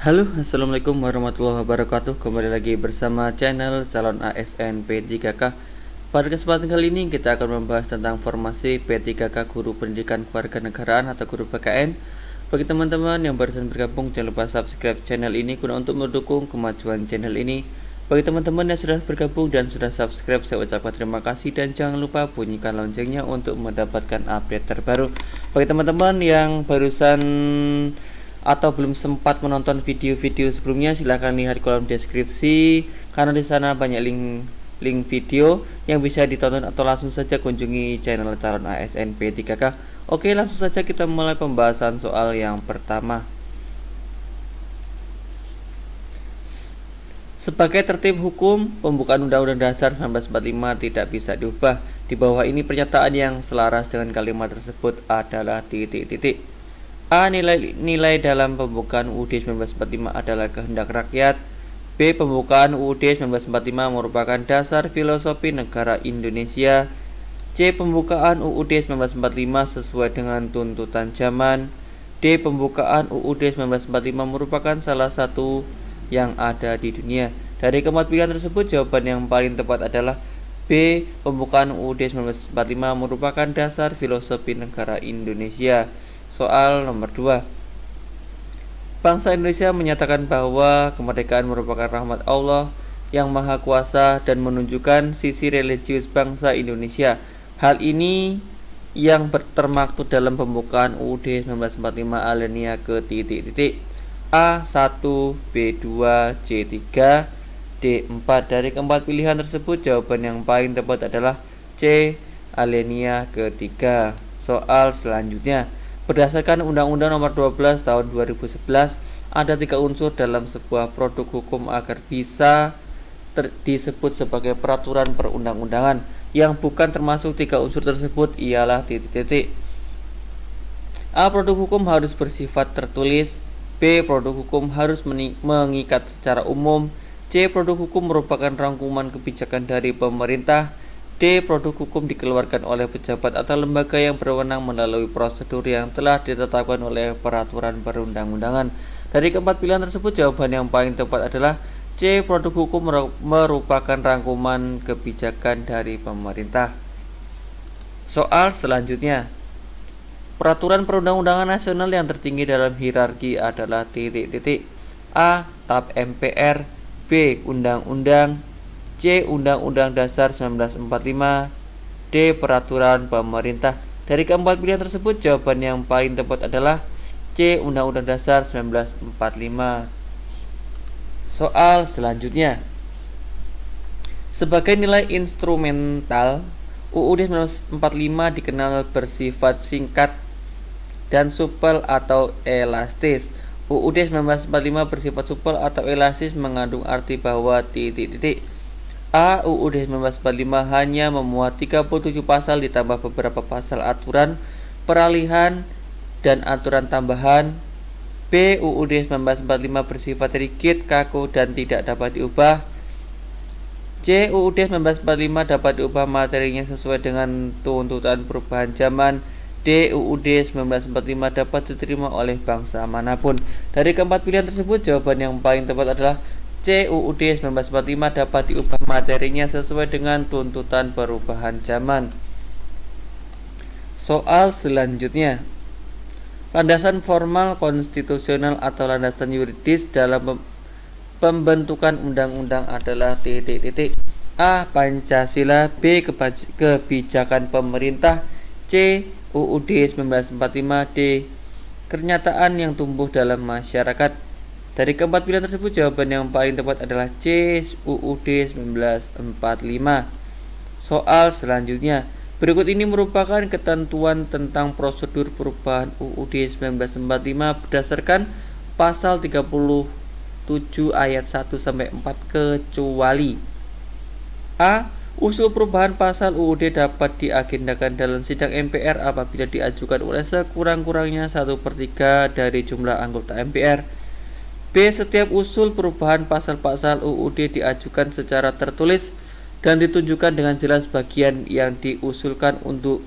Halo, assalamualaikum warahmatullahi wabarakatuh. Kembali lagi bersama channel calon ASN P3K. Pada kesempatan kali ini kita akan membahas tentang formasi P3K Guru Pendidikan Kewarganegaraan atau Guru PKN. Bagi teman-teman yang barusan bergabung, jangan lupa subscribe channel ini guna untuk mendukung kemajuan channel ini. Bagi teman-teman yang sudah bergabung dan sudah subscribe, saya ucapkan terima kasih dan jangan lupa bunyikan loncengnya untuk mendapatkan update terbaru. Bagi teman-teman yang barusan atau belum sempat menonton video-video sebelumnya, silahkan lihat di kolom deskripsi karena di sana banyak link video yang bisa ditonton, atau langsung saja kunjungi channel calon ASN P3K. Oke, langsung saja kita mulai pembahasan soal yang pertama. Sebagai tertib hukum, pembukaan Undang-Undang Dasar 1945 tidak bisa diubah. Di bawah ini pernyataan yang selaras dengan kalimat tersebut adalah titik-titik. A. Nilai dalam pembukaan UUD 1945 adalah kehendak rakyat. B. Pembukaan UUD 1945 merupakan dasar filosofi negara Indonesia. C. Pembukaan UUD 1945 sesuai dengan tuntutan zaman. D. Pembukaan UUD 1945 merupakan salah satu yang ada di dunia. Dari keempat pilihan tersebut, jawaban yang paling tepat adalah B. Pembukaan UUD 1945 merupakan dasar filosofi negara Indonesia. Soal nomor 2. Bangsa Indonesia menyatakan bahwa kemerdekaan merupakan rahmat Allah yang Maha Kuasa dan menunjukkan sisi religius bangsa Indonesia. Hal ini yang termaktub dalam pembukaan UUD 1945 alinea ke titik-titik. A1, B2, C3, D4. Dari keempat pilihan tersebut, jawaban yang paling tepat adalah C, alinea ketiga. Soal selanjutnya. Berdasarkan Undang-Undang Nomor 12 Tahun 2011, ada 3 unsur dalam sebuah produk hukum agar bisa disebut sebagai peraturan perundang-undangan. Yang bukan termasuk 3 unsur tersebut ialah titik-titik. A. Produk hukum harus bersifat tertulis. B. Produk hukum harus mengikat secara umum. C. Produk hukum merupakan rangkuman kebijakan dari pemerintah. D. Produk hukum dikeluarkan oleh pejabat atau lembaga yang berwenang melalui prosedur yang telah ditetapkan oleh peraturan perundang-undangan. Dari keempat pilihan tersebut, jawaban yang paling tepat adalah C. Produk hukum merupakan rangkuman kebijakan dari pemerintah. Soal selanjutnya. Peraturan perundang-undangan nasional yang tertinggi dalam hierarki adalah titik-titik. A. TAP MPR. B. Undang-undang. C. Undang-Undang Dasar 1945. D. Peraturan pemerintah. Dari keempat pilihan tersebut, jawaban yang paling tepat adalah C. Undang-Undang Dasar 1945. Soal selanjutnya. Sebagai nilai instrumental, UUD 1945 dikenal bersifat singkat dan supel atau elastis. UUD 1945 bersifat supel atau elastis mengandung arti bahwa titik-titik. A. UUD 1945 hanya memuat 37 pasal ditambah beberapa pasal aturan, peralihan, dan aturan tambahan. B. UUD 1945 bersifat rigid, kaku, dan tidak dapat diubah. C. UUD 1945 dapat diubah materinya sesuai dengan tuntutan perubahan zaman. D. UUD 1945 dapat diterima oleh bangsa manapun. Dari keempat pilihan tersebut, jawaban yang paling tepat adalah C. UUD 1945 dapat diubah materinya sesuai dengan tuntutan perubahan zaman. Soal selanjutnya. Landasan formal konstitusional atau landasan yuridis dalam pembentukan undang-undang adalah titik-titik. A. Pancasila. B. Kebijakan pemerintah. C. UUD 1945. D. Kenyataan yang tumbuh dalam masyarakat. Dari keempat pilihan tersebut, jawaban yang paling tepat adalah C. UUD 1945. Soal selanjutnya. Berikut ini merupakan ketentuan tentang prosedur perubahan UUD 1945 berdasarkan pasal 37 ayat 1-4 kecuali A. Usul perubahan pasal UUD dapat diagendakan dalam sidang MPR apabila diajukan oleh sekurang-kurangnya 1/3 dari jumlah anggota MPR. B. Setiap usul perubahan pasal-pasal UUD diajukan secara tertulis dan ditunjukkan dengan jelas bagian yang diusulkan untuk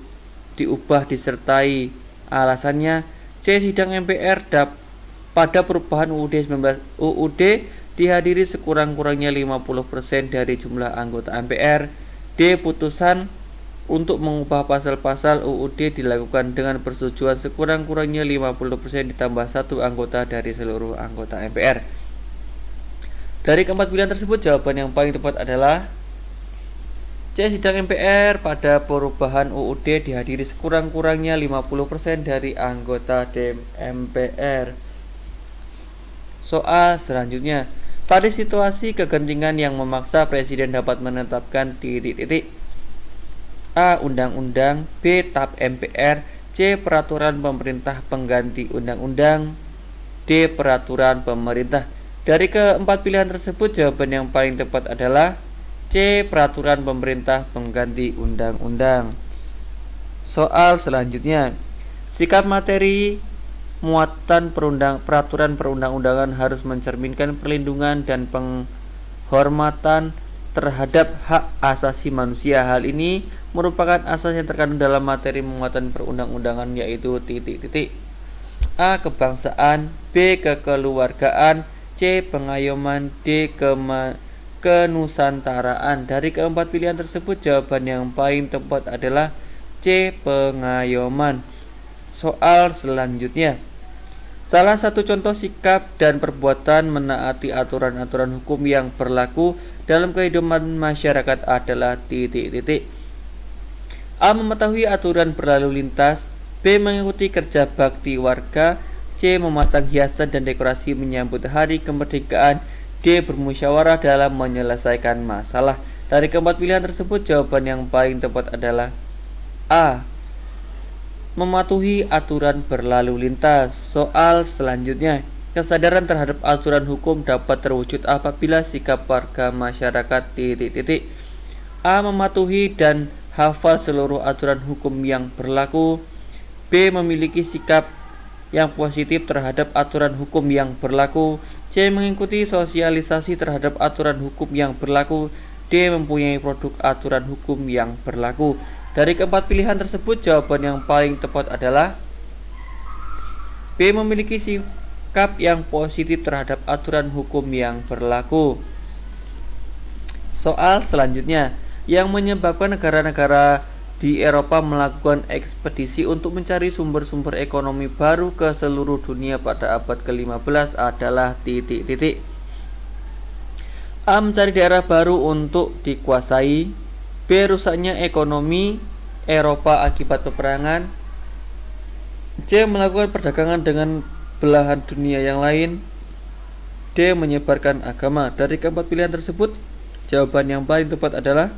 diubah disertai alasannya. C. Sidang MPR pada perubahan UUD dihadiri sekurang-kurangnya 50% dari jumlah anggota MPR. D. Putusan untuk mengubah pasal-pasal UUD dilakukan dengan persetujuan sekurang-kurangnya 50% ditambah 1 anggota dari seluruh anggota MPR. Dari keempat pilihan tersebut, jawaban yang paling tepat adalah C. Sidang MPR pada perubahan UUD dihadiri sekurang-kurangnya 50% dari anggota MPR. Soal selanjutnya, pada situasi kegentingan yang memaksa Presiden dapat menetapkan titik-titik. A. Undang-undang. B. TAP MPR. C. Peraturan pemerintah pengganti undang-undang. D. Peraturan pemerintah. Dari keempat pilihan tersebut, jawaban yang paling tepat adalah C. Peraturan pemerintah pengganti undang-undang. Soal selanjutnya, sikap materi muatan peraturan perundang-undangan harus mencerminkan perlindungan dan penghormatan terhadap hak asasi manusia. Hal ini merupakan asas yang terkandung dalam materi muatan perundang-undangan, yaitu titik-titik. A. Kebangsaan. B. Kekeluargaan. C. Pengayoman. D. Kenusantaraan. Dari keempat pilihan tersebut, jawaban yang paling tepat adalah C. Pengayoman. Soal selanjutnya, salah satu contoh sikap dan perbuatan menaati aturan-aturan hukum yang berlaku dalam kehidupan masyarakat adalah titik-titik. A. Mengetahui aturan berlalu lintas. B. Mengikuti kerja bakti warga. C. Memasang hiasan dan dekorasi menyambut hari kemerdekaan. D. Bermusyawarah dalam menyelesaikan masalah. Dari keempat pilihan tersebut, jawaban yang paling tepat adalah A. Mematuhi aturan berlalu lintas. Soal selanjutnya, kesadaran terhadap aturan hukum dapat terwujud apabila sikap warga masyarakat titik-titik. A. Mematuhi dan hafal seluruh aturan hukum yang berlaku. B. Memiliki sikap yang positif terhadap aturan hukum yang berlaku. C. Mengikuti sosialisasi terhadap aturan hukum yang berlaku. D. Mempunyai produk aturan hukum yang berlaku. Dari keempat pilihan tersebut, jawaban yang paling tepat adalah B. Memiliki sikap yang positif terhadap aturan hukum yang berlaku. Soal selanjutnya, yang menyebabkan negara-negara di Eropa melakukan ekspedisi untuk mencari sumber-sumber ekonomi baru ke seluruh dunia pada abad ke-15 adalah titik-titik. A. Mencari daerah baru untuk dikuasai. B. Rusaknya ekonomi Eropa akibat peperangan. C. Melakukan perdagangan dengan belahan dunia yang lain. D. Menyebarkan agama. Dari keempat pilihan tersebut, jawaban yang paling tepat adalah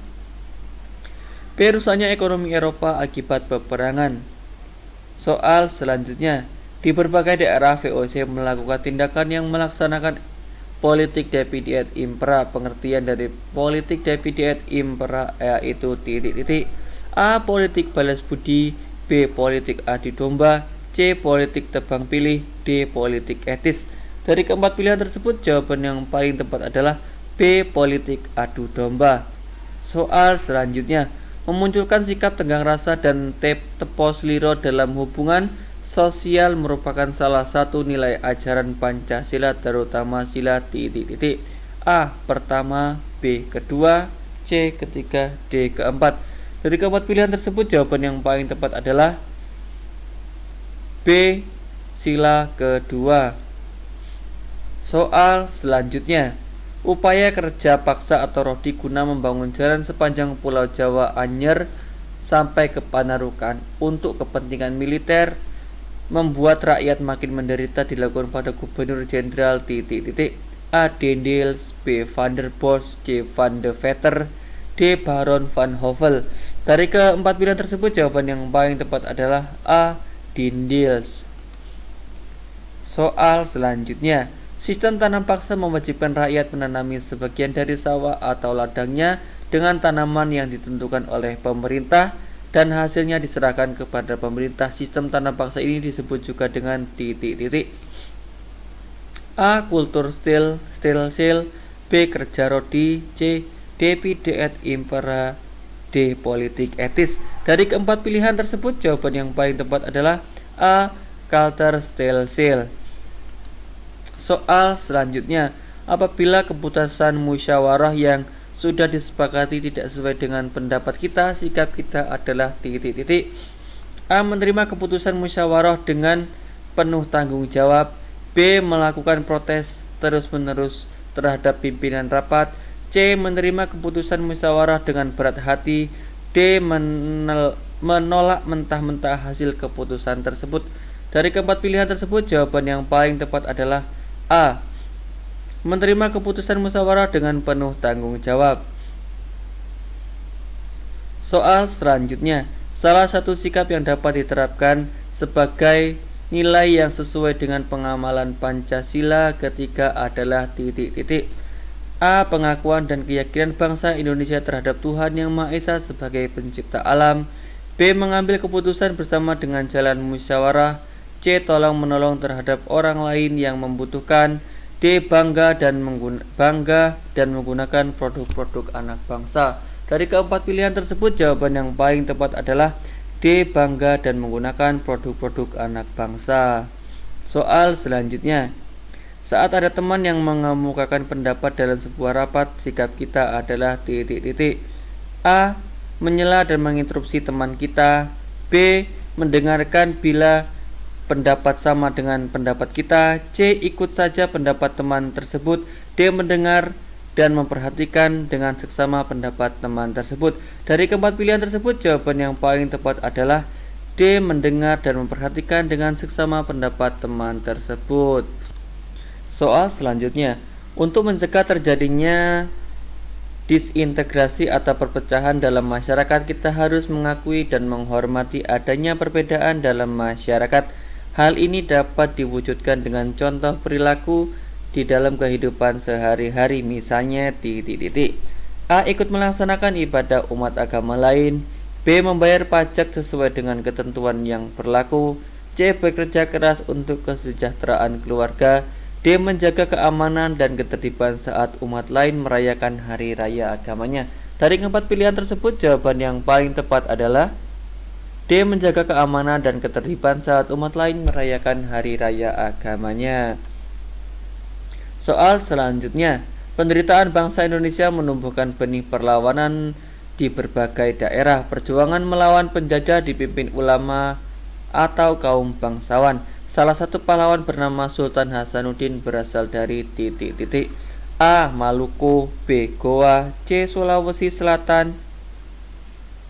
B. Rusaknya ekonomi Eropa akibat peperangan. Soal selanjutnya, di berbagai daerah VOC melakukan tindakan yang melaksanakan politik Divide et Impera. Pengertian dari politik Divide et Impera yaitu titik-titik. A. Politik balas budi. B. Politik adu domba. C. Politik tebang pilih. D. Politik etis. Dari keempat pilihan tersebut, jawaban yang paling tepat adalah B. Politik adu domba. Soal selanjutnya, memunculkan sikap tenggang rasa dan tepos liro dalam hubungan sosial merupakan salah satu nilai ajaran Pancasila, terutama sila titik-titik. A. Pertama. B. Kedua. C. Ketiga. D. Keempat. Dari keempat pilihan tersebut, jawaban yang paling tepat adalah B. Sila kedua. Soal selanjutnya, upaya kerja paksa atau rodi guna membangun jalan sepanjang Pulau Jawa Anyer sampai ke Panarukan untuk kepentingan militer membuat rakyat makin menderita dilakukan pada Gubernur Jenderal titik-titik. A. Daendels. B. Van der Bos. C. Van de Vetter. D. Baron van Hovel. Dari keempat pilihan tersebut, jawaban yang paling tepat adalah A. Daendels. Soal selanjutnya, sistem tanam paksa mewajibkan rakyat menanami sebagian dari sawah atau ladangnya dengan tanaman yang ditentukan oleh pemerintah dan hasilnya diserahkan kepada pemerintah. Sistem tanam paksa ini disebut juga dengan titik-titik. A. Kultur stil sale. B. Kerja rodi. C. Divide et Impera. D. Politik etis. Dari keempat pilihan tersebut, jawaban yang paling tepat adalah A. Kultur stil sale. Soal selanjutnya, apabila keputusan musyawarah yang sudah disepakati tidak sesuai dengan pendapat kita, sikap kita adalah titik. A. Menerima keputusan musyawarah dengan penuh tanggung jawab. B. Melakukan protes terus-menerus terhadap pimpinan rapat. C. Menerima keputusan musyawarah dengan berat hati. D. Menolak mentah-mentah hasil keputusan tersebut. Dari keempat pilihan tersebut, jawaban yang paling tepat adalah A. Menerima keputusan musyawarah dengan penuh tanggung jawab. Soal selanjutnya, salah satu sikap yang dapat diterapkan sebagai nilai yang sesuai dengan pengamalan Pancasila ketika adalah titik. A. Pengakuan dan keyakinan bangsa Indonesia terhadap Tuhan Yang Maha Esa sebagai pencipta alam. B. Mengambil keputusan bersama dengan jalan musyawarah. C. Tolong menolong terhadap orang lain yang membutuhkan. D. Bangga dan menggunakan produk-produk anak bangsa. Dari keempat pilihan tersebut, jawaban yang paling tepat adalah D. Bangga dan menggunakan produk-produk anak bangsa. Soal selanjutnya, saat ada teman yang mengemukakan pendapat dalam sebuah rapat, sikap kita adalah titik. A. Menyela dan menginterupsi teman kita. B. Mendengarkan bila pendapat sama dengan pendapat kita. C. Ikut saja pendapat teman tersebut. D. Mendengar dan memperhatikan dengan seksama pendapat teman tersebut. Dari keempat pilihan tersebut, jawaban yang paling tepat adalah D. Mendengar dan memperhatikan dengan seksama pendapat teman tersebut. Soal selanjutnya, untuk mencegah terjadinya disintegrasi atau perpecahan dalam masyarakat, kita harus mengakui dan menghormati adanya perbedaan dalam masyarakat. Hal ini dapat diwujudkan dengan contoh perilaku di dalam kehidupan sehari-hari, misalnya titik. A. Ikut melaksanakan ibadah umat agama lain. B. Membayar pajak sesuai dengan ketentuan yang berlaku. C. Bekerja keras untuk kesejahteraan keluarga. D. Menjaga keamanan dan ketertiban saat umat lain merayakan hari raya agamanya. Dari keempat pilihan tersebut, jawaban yang paling tepat adalah D. Menjaga keamanan dan ketertiban saat umat lain merayakan hari raya agamanya. Soal selanjutnya, penderitaan bangsa Indonesia menumbuhkan benih perlawanan di berbagai daerah. Perjuangan melawan penjajah dipimpin ulama atau kaum bangsawan. Salah satu pahlawan bernama Sultan Hasanuddin berasal dari titik. A. Maluku. B. Goa. C. Sulawesi Selatan.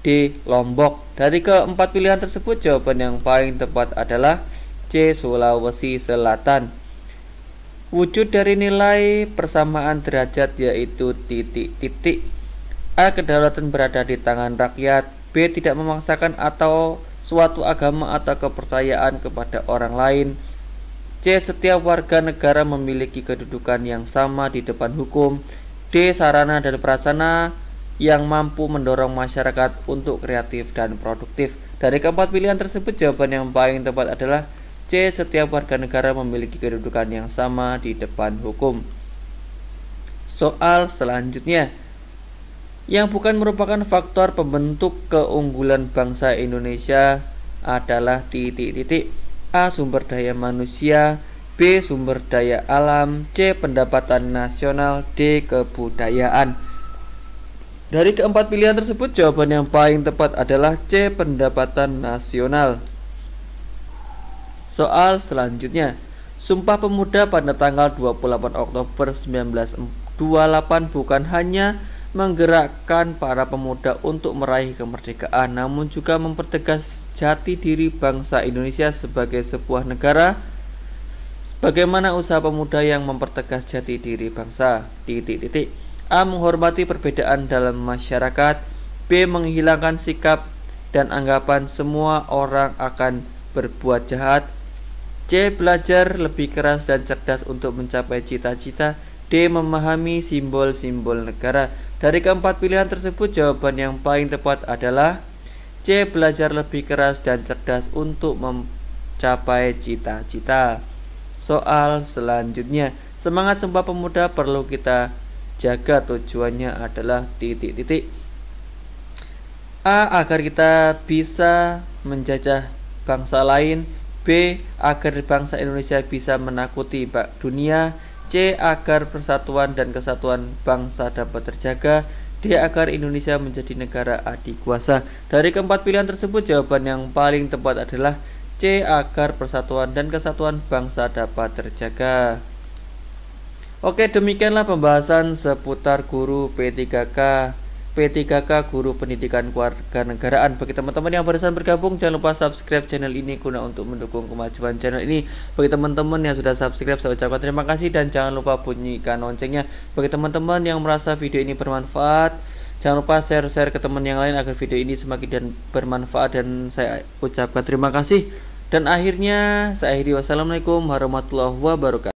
D. Lombok. Dari keempat pilihan tersebut, jawaban yang paling tepat adalah C. Sulawesi Selatan. Wujud dari nilai persamaan derajat yaitu titik. A. Kedaulatan berada di tangan rakyat. B. Tidak memaksakan atau suatu agama atau kepercayaan kepada orang lain. C. Setiap warga negara memiliki kedudukan yang sama di depan hukum. D. Sarana dan prasarana yang mampu mendorong masyarakat untuk kreatif dan produktif. Dari keempat pilihan tersebut, jawaban yang paling tepat adalah C. Setiap warga negara memiliki kedudukan yang sama di depan hukum. Soal selanjutnya, yang bukan merupakan faktor pembentuk keunggulan bangsa Indonesia adalah titik. A. Sumber daya manusia. B. Sumber daya alam. C. Pendapatan nasional. D. Kebudayaan. Dari keempat pilihan tersebut, jawaban yang paling tepat adalah C. Pendapatan nasional. Soal selanjutnya, Sumpah Pemuda pada tanggal 28 Oktober 1928 bukan hanya menggerakkan para pemuda untuk meraih kemerdekaan, namun juga mempertegas jati diri bangsa Indonesia sebagai sebuah negara. Bagaimana usaha pemuda yang mempertegas jati diri bangsa? Titik. A. Menghormati perbedaan dalam masyarakat. B. Menghilangkan sikap dan anggapan semua orang akan berbuat jahat. C. Belajar lebih keras dan cerdas untuk mencapai cita-cita. D. Memahami simbol-simbol negara. Dari keempat pilihan tersebut, jawaban yang paling tepat adalah C. Belajar lebih keras dan cerdas untuk mencapai cita-cita. Soal selanjutnya, semangat Sumpah Pemuda perlu kita jaga, tujuannya adalah titik. A. Agar kita bisa menjajah bangsa lain. B. B. Agar bangsa Indonesia bisa menakuti dunia. C. Agar persatuan dan kesatuan bangsa dapat terjaga. D. Agar Indonesia menjadi negara adikuasa. Dari keempat pilihan tersebut, jawaban yang paling tepat adalah C. Agar persatuan dan kesatuan bangsa dapat terjaga. Oke, demikianlah pembahasan seputar guru P3K Guru Pendidikan Kewarganegaraan. Bagi teman-teman yang barusan bergabung, jangan lupa subscribe channel ini guna untuk mendukung kemajuan channel ini. Bagi teman-teman yang sudah subscribe, saya ucapkan terima kasih dan jangan lupa bunyikan loncengnya. Bagi teman-teman yang merasa video ini bermanfaat, jangan lupa share ke teman yang lain agar video ini semakin bermanfaat, dan saya ucapkan terima kasih. Dan akhirnya saya akhiri, wassalamualaikum warahmatullahi wabarakatuh.